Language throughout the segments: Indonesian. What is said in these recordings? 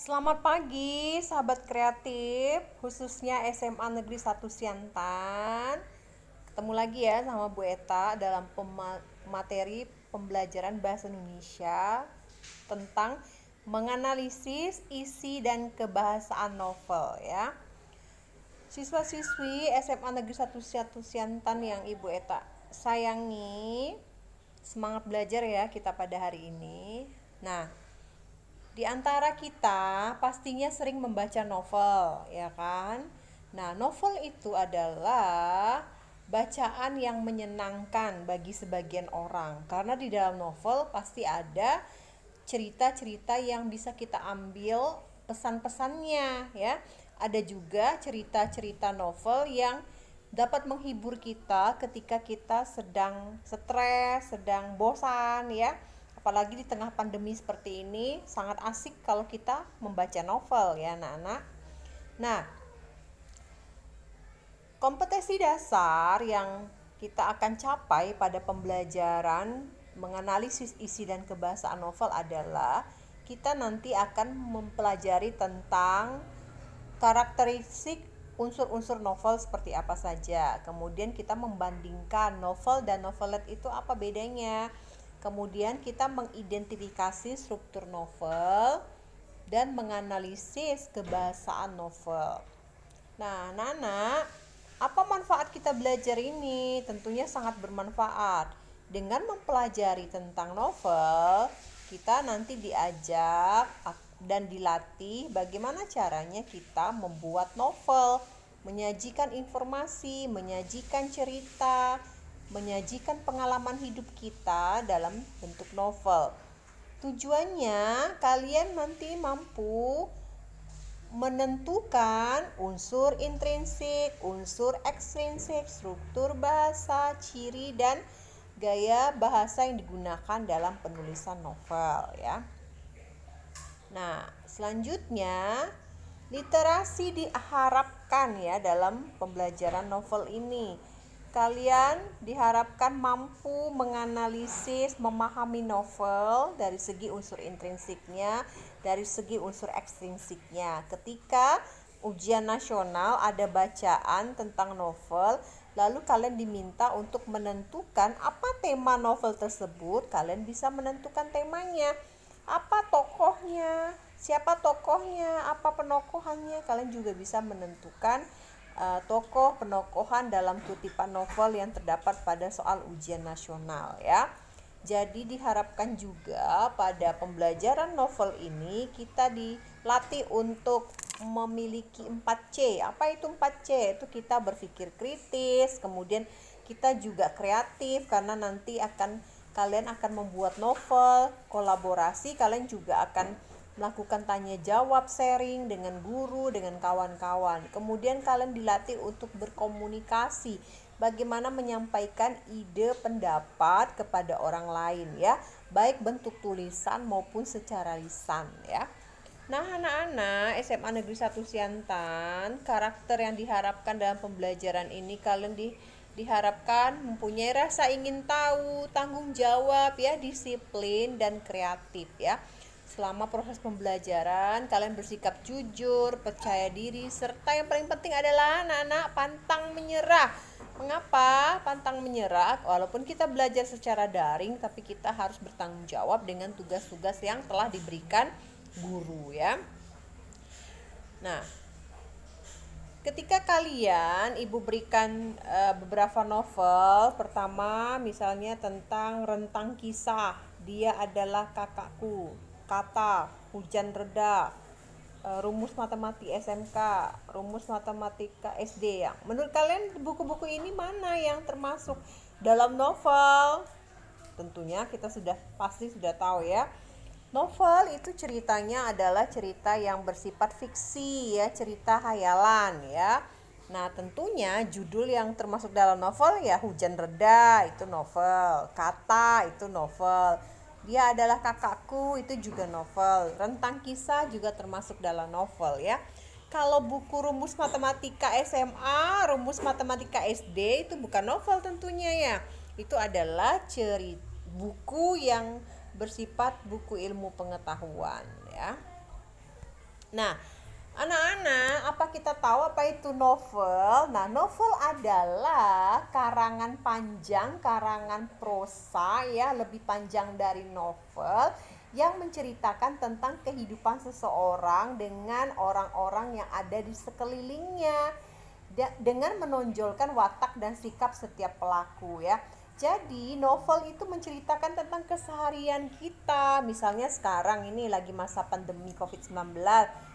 Selamat pagi sahabat kreatif, khususnya SMA Negeri 1 Siantan. Ketemu lagi ya sama Bu Eta dalam materi pembelajaran bahasa Indonesia tentang menganalisis isi dan kebahasaan novel ya. Siswa-siswi SMA Negeri 1 Siantan yang Ibu Eta sayangi, semangat belajar ya kita pada hari ini. Nah, di antara kita pastinya sering membaca novel, ya kan? Nah, novel itu adalah bacaan yang menyenangkan bagi sebagian orang, karena di dalam novel pasti ada cerita-cerita yang bisa kita ambil pesan-pesannya, ya. Ada juga cerita-cerita novel yang dapat menghibur kita ketika kita sedang stres, sedang bosan, ya. Apalagi di tengah pandemi seperti ini, sangat asik kalau kita membaca novel ya anak-anak. Nah, kompetensi dasar yang kita akan capai pada pembelajaran menganalisis isi dan kebahasaan novel adalah kita nanti akan mempelajari tentang karakteristik unsur-unsur novel seperti apa saja. Kemudian kita membandingkan novel dan novelet itu apa bedanya. Kemudian kita mengidentifikasi struktur novel dan menganalisis kebahasaan novel. Nah, Nana, apa manfaat kita belajar ini? Tentunya sangat bermanfaat. Dengan mempelajari tentang novel, kita nanti diajak dan dilatih bagaimana caranya kita membuat novel, menyajikan informasi, menyajikan cerita, menyajikan pengalaman hidup kita dalam bentuk novel. Tujuannya kalian nanti mampu menentukan unsur intrinsik, unsur ekstrinsik, struktur bahasa, ciri dan gaya bahasa yang digunakan dalam penulisan novel ya. Nah, selanjutnya literasi diharapkan ya dalam pembelajaran novel ini. Kalian diharapkan mampu menganalisis, memahami novel dari segi unsur intrinsiknya, dari segi unsur ekstrinsiknya. Ketika ujian nasional ada bacaan tentang novel, lalu kalian diminta untuk menentukan apa tema novel tersebut, kalian bisa menentukan temanya. Apa tokohnya, siapa tokohnya, apa penokohannya, kalian juga bisa menentukan tokoh penokohan dalam kutipan novel yang terdapat pada soal ujian nasional ya. Jadi diharapkan juga pada pembelajaran novel ini kita dilatih untuk memiliki 4C. Apa itu 4C? Itu kita berpikir kritis, kemudian kita juga kreatif karena nanti kalian akan membuat novel, kolaborasi, kalian juga akan melakukan tanya jawab, sharing dengan guru, dengan kawan-kawan. Kemudian kalian dilatih untuk berkomunikasi, bagaimana menyampaikan ide pendapat kepada orang lain ya, baik bentuk tulisan maupun secara lisan ya. Nah, anak-anak SMA Negeri 1 Siantan, karakter yang diharapkan dalam pembelajaran ini kalian diharapkan mempunyai rasa ingin tahu, tanggung jawab ya, disiplin dan kreatif ya. Selama proses pembelajaran, kalian bersikap jujur, percaya diri, serta yang paling penting adalah anak-anak pantang menyerah. Mengapa pantang menyerah? Walaupun kita belajar secara daring, tapi kita harus bertanggung jawab dengan tugas-tugas yang telah diberikan guru ya. Nah, ketika kalian ibu berikan beberapa novel, pertama misalnya tentang Rentang Kisah, Dia Adalah Kakakku, Kata, Hujan Reda, Rumus Matematika SMK, Rumus Matematika SD ya. Menurut kalian buku-buku ini mana yang termasuk dalam novel? Tentunya kita pasti sudah tahu ya. Novel itu ceritanya adalah cerita yang bersifat fiksi ya, cerita hayalan ya. Nah, tentunya judul yang termasuk dalam novel ya Hujan Reda itu novel, Kata itu novel, Dia Adalah Kakakku itu juga novel, Rentang Kisah juga termasuk dalam novel ya. Kalau buku Rumus Matematika SMA, Rumus Matematika SD itu bukan novel tentunya ya. Itu adalah buku yang bersifat buku ilmu pengetahuan ya. Nah, anak-anak, apa kita tahu apa itu novel? Nah, novel adalah karangan panjang, karangan prosa ya, lebih panjang dari novel yang menceritakan tentang kehidupan seseorang dengan orang-orang yang ada di sekelilingnya dengan menonjolkan watak dan sikap setiap pelaku ya. Jadi novel itu menceritakan tentang keseharian kita. Misalnya sekarang ini lagi masa pandemi COVID-19,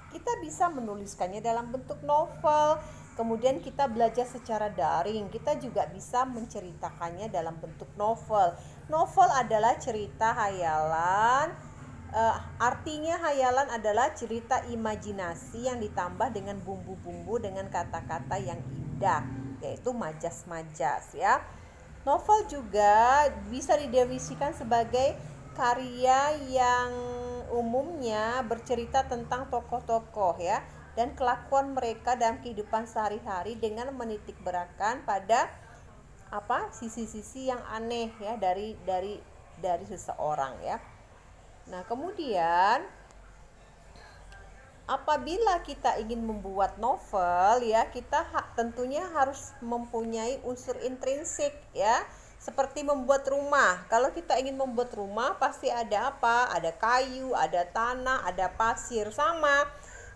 kita bisa menuliskannya dalam bentuk novel. Kemudian kita belajar secara daring, kita juga bisa menceritakannya dalam bentuk novel. Novel adalah cerita hayalan. Artinya hayalan adalah cerita imajinasi yang ditambah dengan bumbu-bumbu dengan kata-kata yang indah, yaitu majas-majas ya. Novel juga bisa didefinisikan sebagai karya yang umumnya bercerita tentang tokoh-tokoh ya dan kelakuan mereka dalam kehidupan sehari-hari dengan menitik beratkan pada sisi-sisi yang aneh ya dari seseorang ya. Nah, kemudian apabila kita ingin membuat novel ya, kita tentunya harus mempunyai unsur intrinsik ya. Seperti membuat rumah. Kalau kita ingin membuat rumah pasti ada apa? Ada kayu, ada tanah, ada pasir. Sama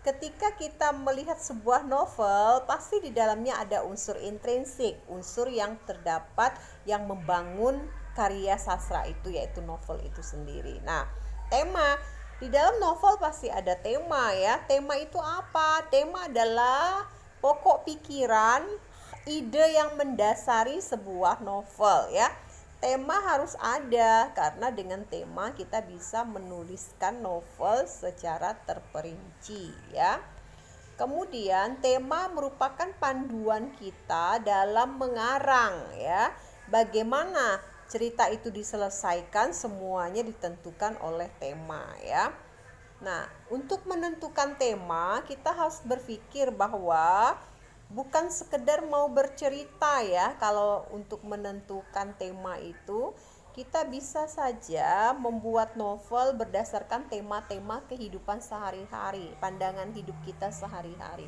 ketika kita melihat sebuah novel, pasti di dalamnya ada unsur intrinsik, unsur yang terdapat yang membangun karya sastra itu, yaitu novel itu sendiri. Nah, tema di dalam novel pasti ada tema ya. Tema itu apa? Tema adalah pokok pikiran, ide yang mendasari sebuah novel ya. Tema harus ada karena dengan tema kita bisa menuliskan novel secara terperinci ya. Kemudian tema merupakan panduan kita dalam mengarang ya. Bagaimana cerita itu diselesaikan semuanya ditentukan oleh tema ya. Nah, untuk menentukan tema kita harus berpikir bahwa bukan sekedar mau bercerita ya. Kalau untuk menentukan tema itu kita bisa saja membuat novel berdasarkan tema-tema kehidupan sehari-hari, pandangan hidup kita sehari-hari.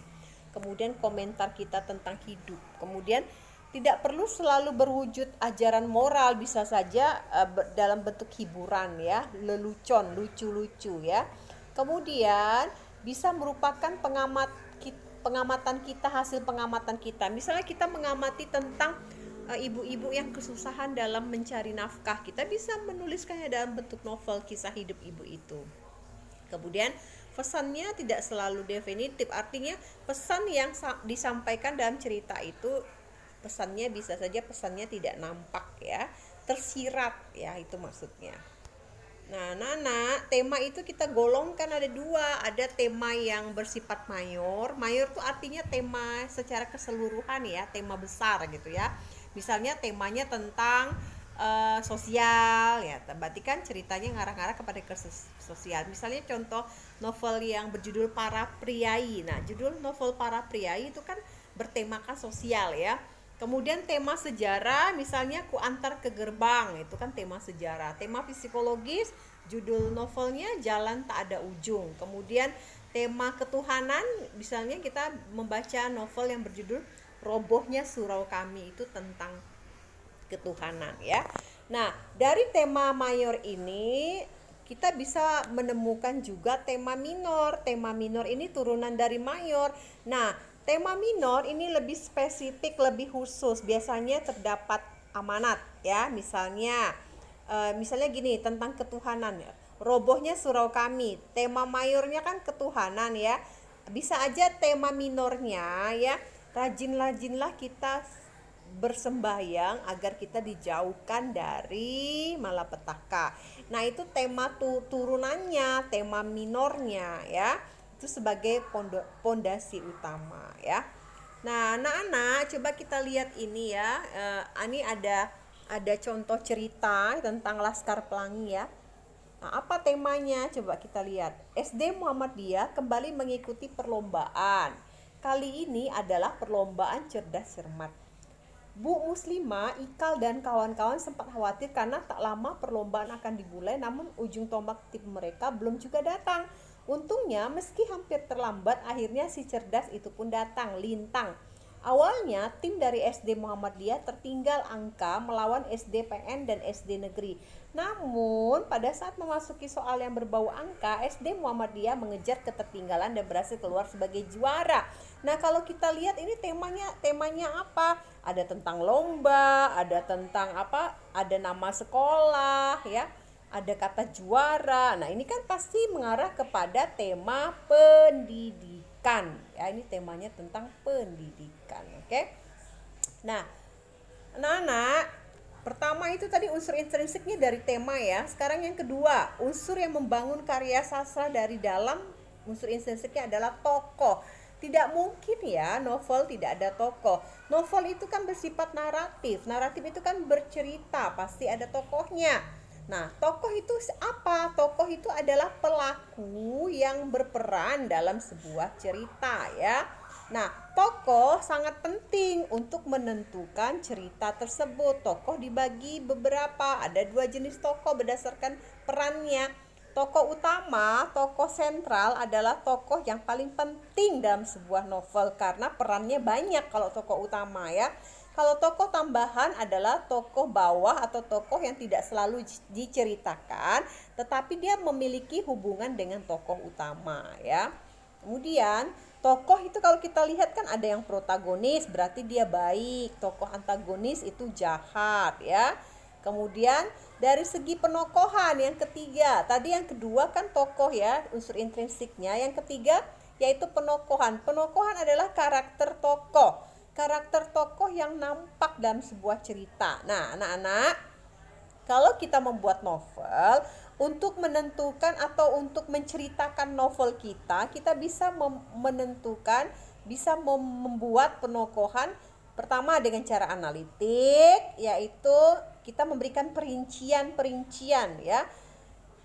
Kemudian komentar kita tentang hidup. Kemudian tidak perlu selalu berwujud ajaran moral, bisa saja dalam bentuk hiburan ya, lelucon, lucu-lucu ya. Kemudian bisa merupakan pengamatan kita, hasil pengamatan kita. Misalnya kita mengamati tentang ibu-ibu yang kesusahan dalam mencari nafkah, kita bisa menuliskannya dalam bentuk novel kisah hidup ibu itu. Kemudian pesannya tidak selalu definitif, artinya pesan yang disampaikan dalam cerita itu pesannya bisa saja pesannya tidak nampak ya, tersirat ya, itu maksudnya. Nah, Nana, tema itu kita golongkan ada dua. Ada tema yang bersifat mayor. Mayor itu artinya tema secara keseluruhan ya, tema besar gitu ya. Misalnya temanya tentang sosial ya, berarti kan ceritanya ngarah-ngarah kepada sosial. Misalnya contoh novel yang berjudul Para Priai. Nah, judul novel Para Priai itu kan bertemakan sosial ya. Kemudian tema sejarah, misalnya Ku Antar ke Gerbang, itu kan tema sejarah. Tema psikologis, judul novelnya Jalan Tak Ada Ujung. Kemudian tema ketuhanan, misalnya kita membaca novel yang berjudul Robohnya Surau Kami, itu tentang ketuhanan ya. Nah, dari tema mayor ini kita bisa menemukan juga tema minor. Tema minor ini turunan dari mayor. Nah, tema minor ini lebih spesifik, lebih khusus. Biasanya terdapat amanat ya. Misalnya gini tentang ketuhanan ya. Robohnya surau kami. Tema mayornya kan ketuhanan ya. Bisa aja tema minornya ya. Rajin-rajinlah kita bersembahyang agar kita dijauhkan dari malapetaka. Nah, itu tema turunannya, tema minornya ya. Itu sebagai pondasi utama ya. Nah, anak-anak coba kita lihat ini ya. Ini ada contoh cerita tentang Laskar Pelangi ya. Nah, apa temanya? Coba kita lihat. SD Muhammadiyah kembali mengikuti perlombaan. Kali ini adalah perlombaan cerdas cermat. Bu Muslimah, Ikal dan kawan-kawan sempat khawatir karena tak lama perlombaan akan dimulai, namun ujung tombak tim mereka belum juga datang. Untungnya meski hampir terlambat, akhirnya si cerdas itu pun datang, Lintang. Awalnya tim dari SD Muhammadiyah tertinggal angka melawan SD PN dan SD Negeri. Namun pada saat memasuki soal yang berbau angka, SD Muhammadiyah mengejar ketertinggalan dan berhasil keluar sebagai juara. Nah, kalau kita lihat ini temanya apa? Ada tentang lomba, ada tentang apa? Ada nama sekolah ya. Ada kata juara. Nah, ini kan pasti mengarah kepada tema pendidikan. Ya, ini temanya tentang pendidikan, oke? Nah, anak-anak, pertama itu tadi unsur intrinsiknya dari tema ya. Sekarang yang kedua, unsur yang membangun karya sastra dari dalam unsur intrinsiknya adalah tokoh. Tidak mungkin ya novel tidak ada tokoh. Novel itu kan bersifat naratif. Naratif itu kan bercerita, pasti ada tokohnya. Nah, tokoh itu apa? Tokoh itu adalah pelaku yang berperan dalam sebuah cerita ya. Nah, tokoh sangat penting untuk menentukan cerita tersebut. Tokoh dibagi beberapa, ada 2 jenis tokoh berdasarkan perannya. Tokoh utama, tokoh sentral adalah tokoh yang paling penting dalam sebuah novel karena perannya banyak kalau tokoh utama ya. Kalau tokoh tambahan adalah tokoh bawah atau tokoh yang tidak selalu diceritakan, tetapi dia memiliki hubungan dengan tokoh utama ya. Kemudian tokoh itu kalau kita lihat kan ada yang protagonis, berarti dia baik. Tokoh antagonis itu jahat ya. Kemudian dari segi penokohan yang ketiga, tadi yang kedua kan tokoh ya, unsur intrinsiknya. Yang ketiga yaitu penokohan. Penokohan adalah karakter tokoh. Karakter tokoh yang nampak dalam sebuah cerita. Nah, anak-anak, kalau kita membuat novel, untuk menentukan atau untuk menceritakan novel kita bisa menentukan, bisa membuat penokohan pertama dengan cara analitik, yaitu kita memberikan perincian ya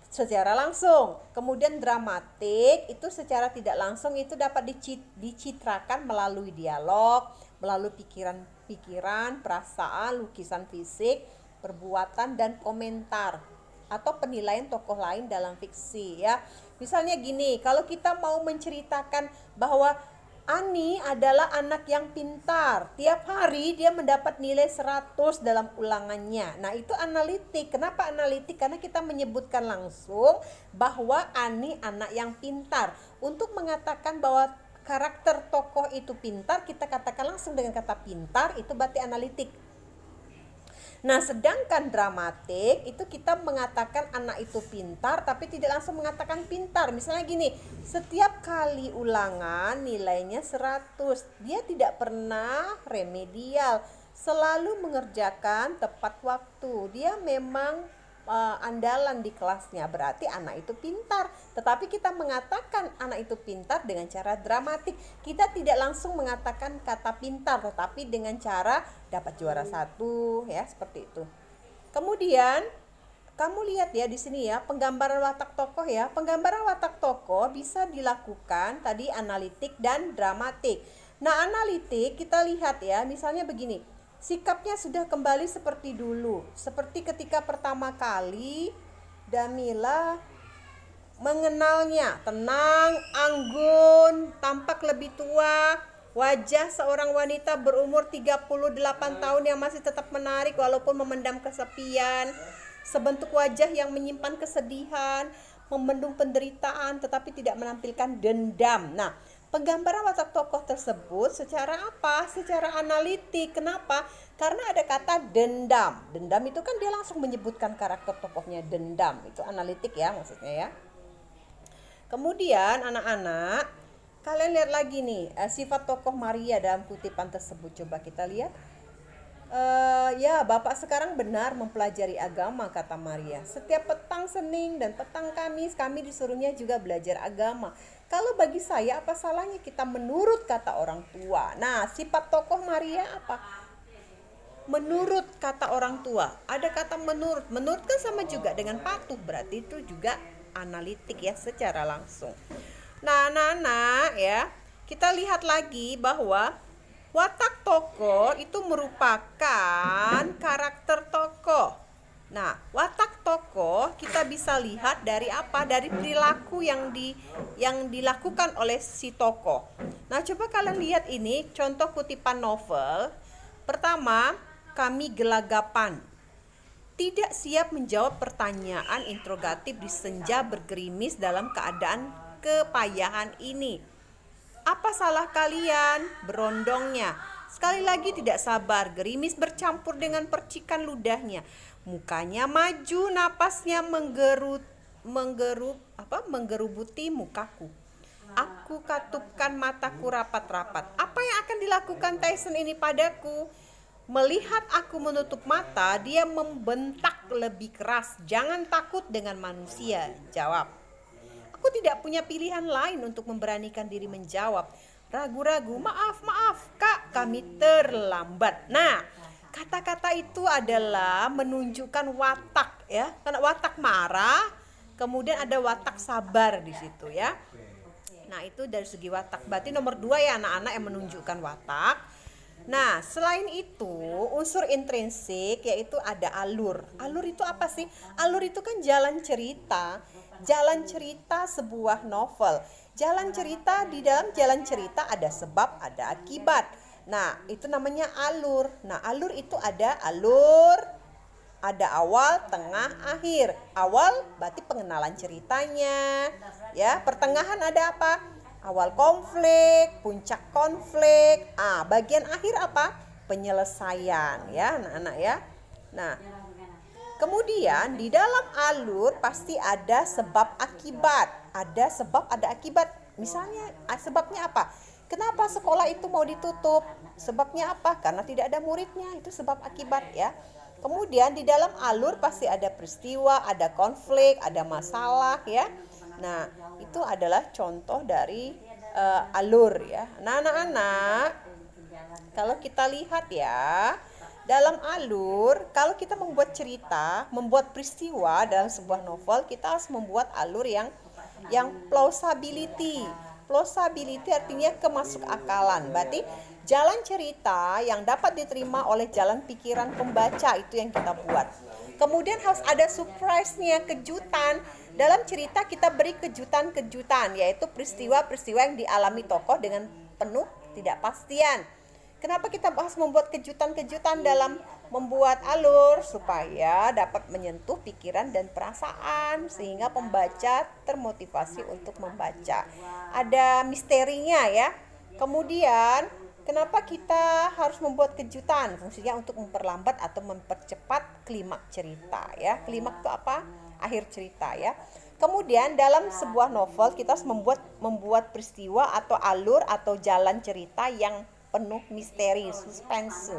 secara langsung. Kemudian dramatik itu secara tidak langsung itu dapat dicitrakan melalui dialog, melalui pikiran, perasaan, lukisan fisik, perbuatan dan komentar atau penilaian tokoh lain dalam fiksi ya. Misalnya gini, kalau kita mau menceritakan bahwa Ani adalah anak yang pintar. Tiap hari dia mendapat nilai 100 dalam ulangannya. Nah, itu analitik. Kenapa analitik? Karena kita menyebutkan langsung bahwa Ani anak yang pintar. Untuk mengatakan bahwa karakter tokoh itu pintar, kita katakan langsung dengan kata pintar, itu berarti analitik. Nah, sedangkan dramatik itu kita mengatakan anak itu pintar tapi tidak langsung mengatakan pintar. Misalnya gini, setiap kali ulangan nilainya 100. Dia tidak pernah remedial, selalu mengerjakan tepat waktu. Dia memang andalan di kelasnya, berarti anak itu pintar. Tetapi kita mengatakan anak itu pintar dengan cara dramatik. Kita tidak langsung mengatakan kata pintar, tetapi dengan cara dapat juara 1 ya, seperti itu. Kemudian kamu lihat ya di sini ya, penggambaran watak tokoh ya. Penggambaran watak tokoh bisa dilakukan tadi analitik dan dramatik. Nah, analitik kita lihat ya, misalnya begini. Sikapnya sudah kembali seperti dulu, seperti ketika pertama kali Damila mengenalnya. Tenang, anggun, tampak lebih tua, wajah seorang wanita berumur 38 tahun yang masih tetap menarik walaupun memendam kesepian. Sebentuk wajah yang menyimpan kesedihan, membendung penderitaan tetapi tidak menampilkan dendam. Nah, penggambaran watak tokoh tersebut secara apa? Secara analitik. Kenapa? Karena ada kata dendam. Dendam itu kan dia langsung menyebutkan karakter tokohnya dendam. Itu analitik ya maksudnya ya. Kemudian anak-anak, kalian lihat lagi nih sifat tokoh Maria dalam kutipan tersebut. Coba kita lihat. Ya, Bapak sekarang benar mempelajari agama, kata Maria. Setiap petang Senin dan petang Kamis kami disuruhnya juga belajar agama. Kalau bagi saya apa salahnya kita menurut kata orang tua. Nah, sifat tokoh Maria apa? Menurut kata orang tua. Ada kata menurut. Menurut kan sama juga dengan patuh, berarti itu juga analitik ya secara langsung. Nah, anak-anak ya, kita lihat lagi bahwa watak tokoh itu merupakan karakter tokoh. Nah, watak tokoh kita bisa lihat dari apa? Dari perilaku yang dilakukan oleh si tokoh. Nah, coba kalian lihat ini contoh kutipan novel. Pertama, kami gelagapan. Tidak siap menjawab pertanyaan interrogatif di senja bergerimis dalam keadaan kepayahan ini. Apa salah kalian? Berondongnya. Sekali lagi tidak sabar, gerimis bercampur dengan percikan ludahnya. Mukanya maju, napasnya menggerubuti mukaku. Aku katupkan mataku rapat-rapat. Apa yang akan dilakukan Tyson ini padaku? Melihat aku menutup mata, dia membentak lebih keras. Jangan takut dengan manusia, jawab. Aku tidak punya pilihan lain untuk memberanikan diri menjawab. Ragu-ragu, maaf, kak, kami terlambat. Nah, kata-kata itu adalah menunjukkan watak ya. Karena watak marah, kemudian ada watak sabar di situ ya. Nah, itu dari segi watak. Berarti nomor 2 ya anak-anak yang menunjukkan watak. Nah, selain itu unsur intrinsik yaitu ada alur. Alur itu apa sih? Alur itu kan jalan cerita sebuah novel. Jalan cerita, di dalam jalan cerita ada sebab, ada akibat. Nah, itu namanya alur. Nah, alur itu ada awal, tengah, akhir. Awal berarti pengenalan ceritanya. Ya, pertengahan ada apa? Awal konflik, puncak konflik. Bagian akhir apa? Penyelesaian ya, anak-anak ya. Nah, kemudian di dalam alur pasti ada sebab akibat. Ada sebab, ada akibat. Misalnya, sebabnya apa? Kenapa sekolah itu mau ditutup? Sebabnya apa? Karena tidak ada muridnya. Itu sebab akibat ya. Kemudian di dalam alur pasti ada peristiwa, ada konflik, ada masalah ya. Nah, itu adalah contoh dari alur ya. Nah, anak-anak, kalau kita lihat ya, dalam alur, kalau kita membuat cerita, membuat peristiwa dalam sebuah novel, kita harus membuat alur yang plausibility. Plausibility artinya kemasuk akalan. Berarti jalan cerita yang dapat diterima oleh jalan pikiran pembaca, itu yang kita buat. Kemudian harus ada surprise-nya, kejutan. Dalam cerita kita beri kejutan-kejutan, yaitu peristiwa-peristiwa yang dialami tokoh dengan penuh ketidakpastian. Kenapa kita harus membuat kejutan-kejutan dalam membuat alur? Supaya dapat menyentuh pikiran dan perasaan, sehingga pembaca termotivasi untuk membaca. Ada misterinya ya. Kemudian kenapa kita harus membuat kejutan? Fungsinya untuk memperlambat atau mempercepat klimaks cerita ya. Klimaks itu apa? Akhir cerita ya. Kemudian dalam sebuah novel kita harus membuat peristiwa atau alur atau jalan cerita yang penuh misteri, suspense.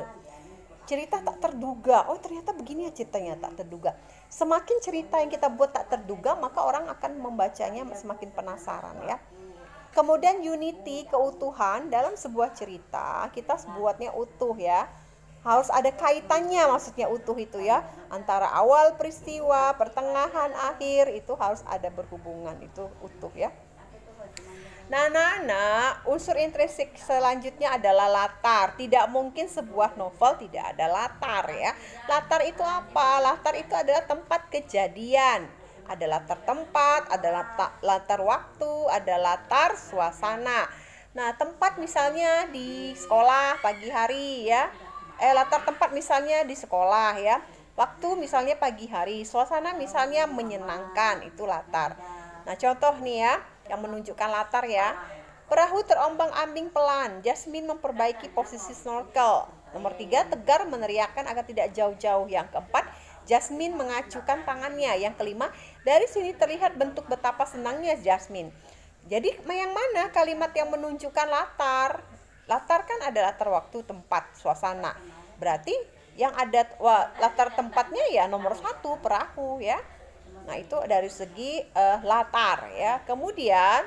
Cerita tak terduga. Oh, ternyata begini ya ceritanya, tak terduga. Semakin cerita yang kita buat tak terduga, maka orang akan membacanya semakin penasaran ya. Kemudian unity, keutuhan dalam sebuah cerita kita buatnya utuh ya. Harus ada kaitannya, maksudnya utuh itu ya, antara awal peristiwa, pertengahan, akhir, itu harus ada berhubungan, itu utuh ya. Nah, unsur intrinsik selanjutnya adalah latar. Tidak mungkin sebuah novel tidak ada latar ya. Latar itu apa? Latar itu adalah tempat kejadian. Ada latar tempat, ada latar waktu, ada latar suasana. Nah, tempat misalnya di sekolah pagi hari ya. Latar tempat misalnya di sekolah ya. Waktu misalnya pagi hari, suasana misalnya menyenangkan, itu latar. Nah, contoh nih ya, yang menunjukkan latar ya. Perahu terombang-ambing pelan, Jasmine memperbaiki posisi snorkel. Nomor 3, Tegar meneriakkan agar tidak jauh-jauh. Yang keempat, Jasmine mengacukan tangannya. Yang kelima, dari sini terlihat bentuk betapa senangnya Jasmine. Jadi yang mana kalimat yang menunjukkan latar? Latar kan ada latar waktu, tempat, suasana. Berarti yang ada latar tempatnya ya nomor 1, perahu ya. Nah, itu dari segi latar ya. Kemudian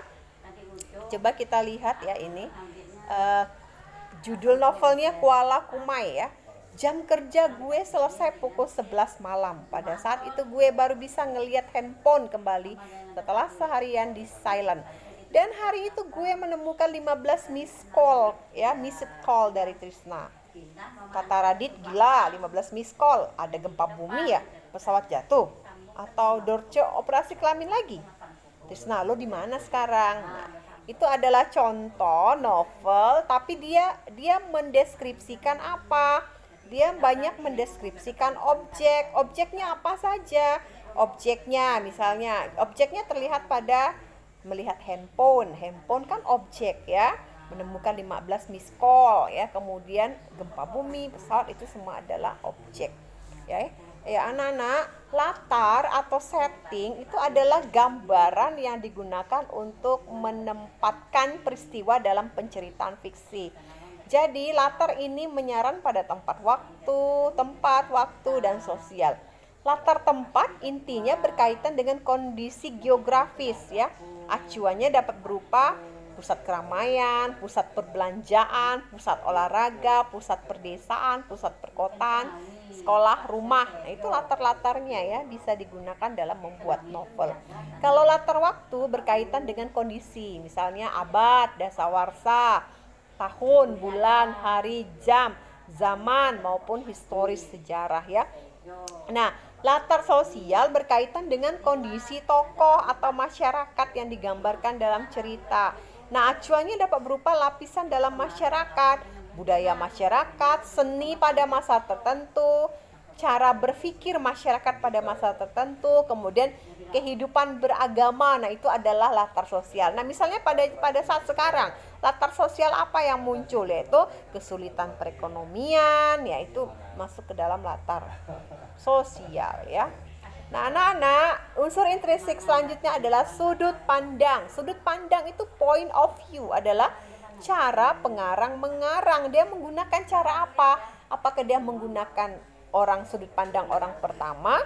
coba kita lihat ya ini. Judul novelnya Kuala Kumai ya. Jam kerja gue selesai pukul 11 malam. Pada saat itu gue baru bisa ngelihat handphone kembali setelah seharian di silent. Dan hari itu gue menemukan 15 missed call ya, missed call dari Trisna. Kata Radit, gila, 15 missed call, ada gempa bumi ya. pesawat jatuh atau Dorce operasi kelamin lagi. Trisna, lo di mana sekarang? Nah, itu adalah contoh novel, tapi dia mendeskripsikan apa? Dia banyak mendeskripsikan objek. Objeknya apa saja? Objeknya misalnya, objeknya terlihat pada melihat handphone. Handphone kan objek ya. Menemukan 15 miss call ya, kemudian gempa bumi, pesawat, itu semua adalah objek. Ya anak-anak, latar atau setting itu adalah gambaran yang digunakan untuk menempatkan peristiwa dalam penceritaan fiksi. Jadi latar ini menyaran pada tempat, waktu, dan sosial. Latar tempat intinya berkaitan dengan kondisi geografis ya. Acuannya dapat berupa pusat keramaian, pusat perbelanjaan, pusat olahraga, pusat perdesaan, pusat perkotaan, sekolah, rumah. Nah, itu latar-latarnya ya, bisa digunakan dalam membuat novel. Kalau latar waktu berkaitan dengan kondisi, misalnya abad, dasawarsa, tahun, bulan, hari, jam, zaman maupun historis sejarah ya. Nah, latar sosial berkaitan dengan kondisi tokoh atau masyarakat yang digambarkan dalam cerita. Nah, acuannya dapat berupa lapisan dalam masyarakat, budaya masyarakat, seni pada masa tertentu, cara berpikir masyarakat pada masa tertentu, kemudian kehidupan beragama. Nah, itu adalah latar sosial. Nah, misalnya pada saat sekarang, latar sosial apa yang muncul, yaitu kesulitan perekonomian, yaitu masuk ke dalam latar sosial ya. Nah, anak-anak, unsur intrinsik selanjutnya adalah sudut pandang. Sudut pandang itu point of view, adalah cara pengarang mengarang. Dia menggunakan cara apa? Apakah dia menggunakan sudut pandang orang pertama,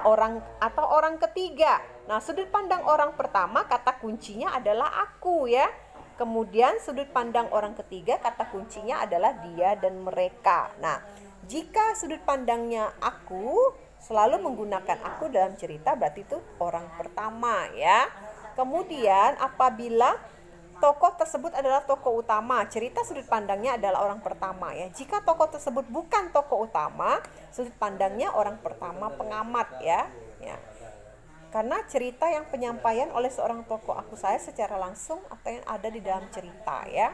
orang ketiga. Nah, sudut pandang orang pertama kata kuncinya adalah aku ya. Kemudian sudut pandang orang ketiga kata kuncinya adalah dia dan mereka. Nah, jika sudut pandangnya aku selalu menggunakan aku dalam cerita, berarti itu orang pertama ya. Kemudian apabila tokoh tersebut adalah tokoh utama, cerita sudut pandangnya adalah orang pertama ya. Jika tokoh tersebut bukan tokoh utama, sudut pandangnya orang pertama pengamat ya. Karena cerita yang penyampaian oleh seorang tokoh aku saya secara langsung atau yang ada di dalam cerita ya.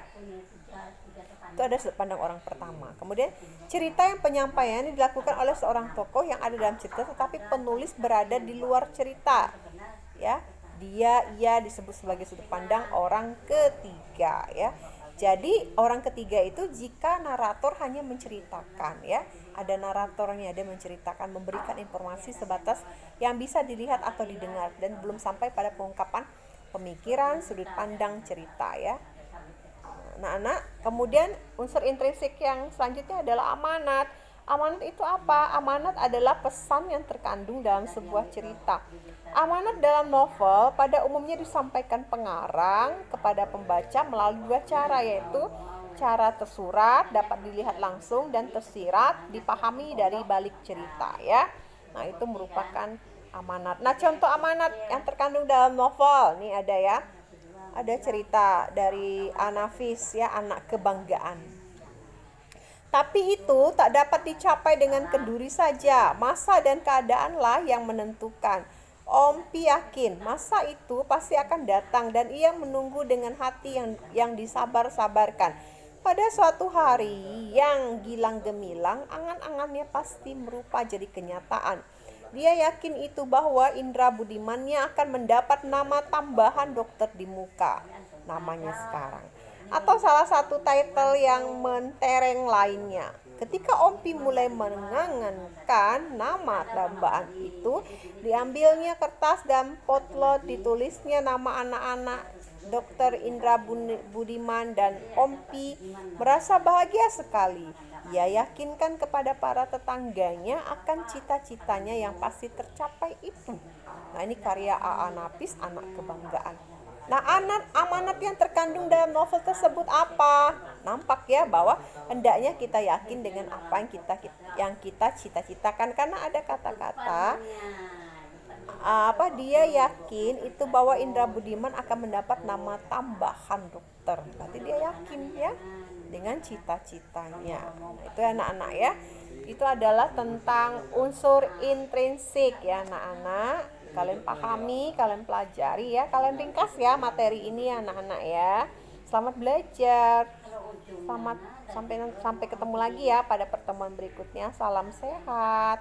Itu ada sudut pandang orang pertama. Kemudian cerita yang penyampaiannya dilakukan oleh seorang tokoh yang ada dalam cerita, tetapi penulis berada di luar cerita ya. Ia disebut sebagai sudut pandang orang ketiga ya. Jadi orang ketiga itu jika narator hanya menceritakan ya, ada naratornya, dia menceritakan, memberikan informasi sebatas yang bisa dilihat atau didengar dan belum sampai pada pengungkapan pemikiran, sudut pandang cerita ya. Nah, anak, kemudian unsur intrinsik yang selanjutnya adalah amanat. Amanat itu apa? Amanat adalah pesan yang terkandung dalam sebuah cerita. Amanat dalam novel pada umumnya disampaikan pengarang kepada pembaca melalui dua cara, yaitu cara tersurat, dapat dilihat langsung, dan tersirat, dipahami dari balik cerita ya. Nah, itu merupakan amanat. Nah, contoh amanat yang terkandung dalam novel nih ada ya. Ada cerita dari Anafis ya, anak kebanggaan. Tapi itu tak dapat dicapai dengan kenduri saja. Masa dan keadaanlah yang menentukan. Ompi yakin masa itu pasti akan datang dan ia menunggu dengan hati yang disabar-sabarkan. Pada suatu hari yang gilang gemilang, angan-angannya pasti merupa jadi kenyataan. Dia yakin itu bahwa indra budimannya akan mendapat nama tambahan dokter di muka, namanya sekarang, atau salah satu title yang mentereng lainnya. Ketika Ompi mulai mengangankan nama tambahan itu, diambilnya kertas dan potlot, ditulisnya nama anak-anak Dokter Indra Budiman, dan Ompi merasa bahagia sekali. Ia yakinkan kepada para tetangganya akan cita-citanya yang pasti tercapai itu. Nah, ini karya A.A. Nafis, anak kebanggaan. Nah, amanat yang terkandung dalam novel tersebut apa? Nampak ya bahwa hendaknya kita yakin dengan apa yang kita cita-citakan, karena ada kata-kata dia yakin itu bahwa Indra Budiman akan mendapat nama tambahan dokter. dokter. Berarti dia yakin ya dengan cita-citanya. Nah, itu anak-anak ya. Itu adalah tentang unsur intrinsik ya anak-anak. Kalian pahami, kalian pelajari ya, kalian ringkas ya materi ini ya anak-anak ya. Selamat belajar. Selamat sampai ketemu lagi ya pada pertemuan berikutnya. Salam sehat.